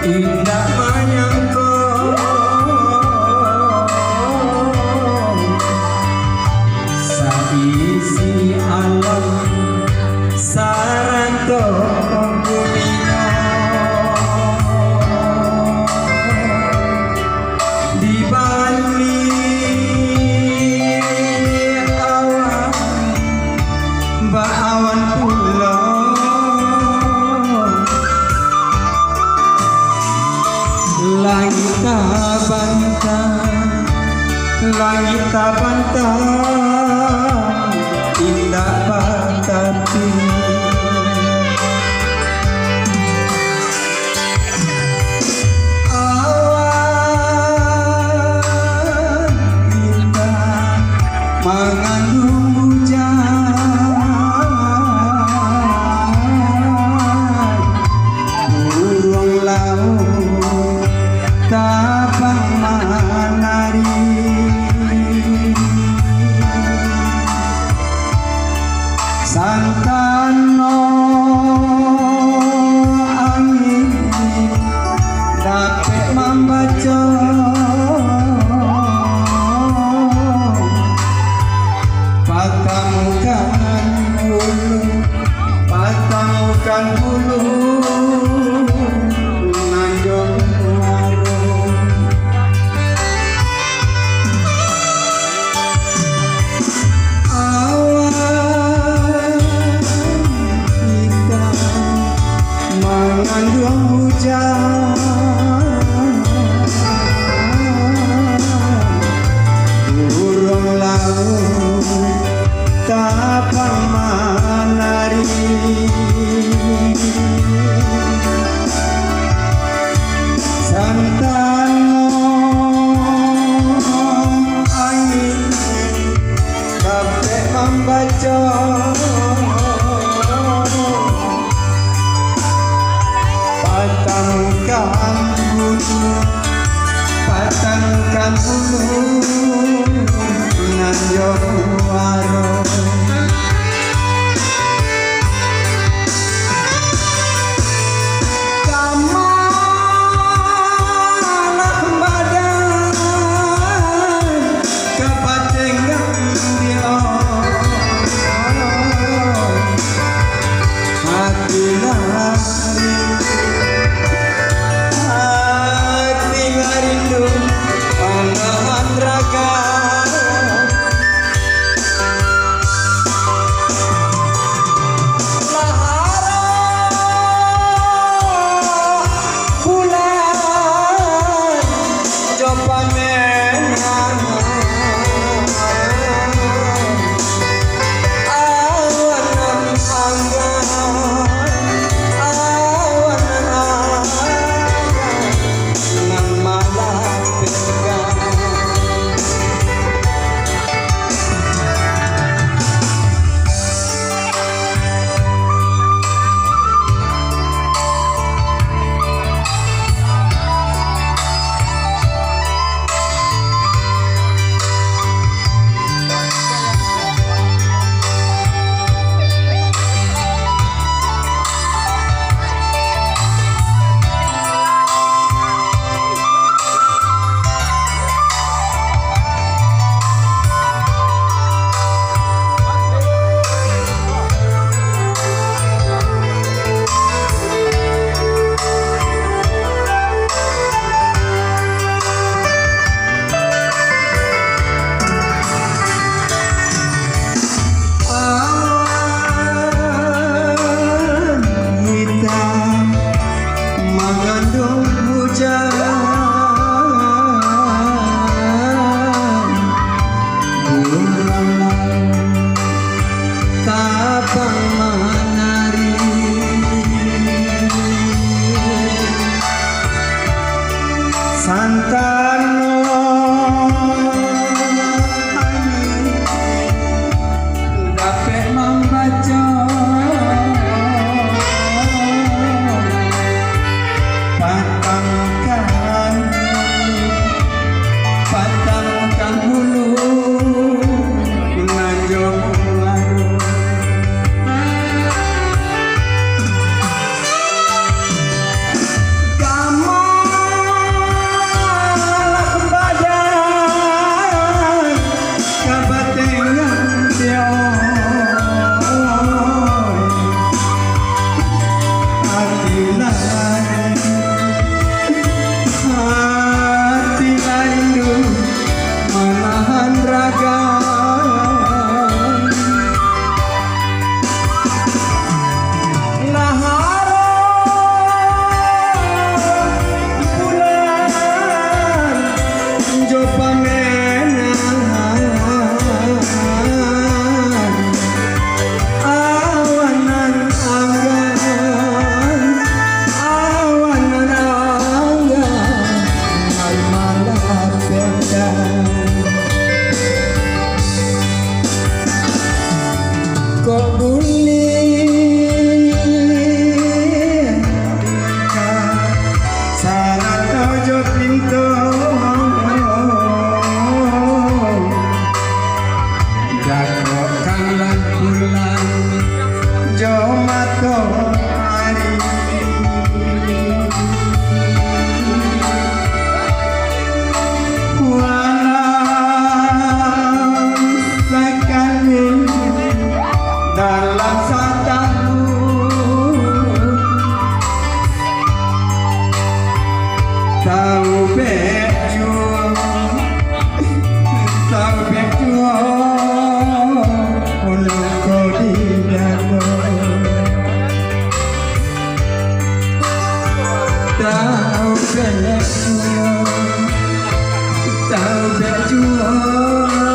indah menyangka saisi alam saranto pembulino di balik awan baawan pulau langit tak bantah indah batati awan indah mengandung hujan burung laut tapang menari santano angin dapat membaca patamukan bulu nanjong warung mengandung hujan burung laut tapang menari santano angin dapat membaca patangkan bulu nanjong warung kamalah badan kepatengan dia hati rindu panahan raga lahara bulan coba menang awan anggan mengandung hujan burung tapang menari santano angin dapat membaca patangkan bulu nanjong warung kama Jago kangen bulan jo matahari walau sekali dalam setahun tahu berjuang untuk kau didapat tahu berjuang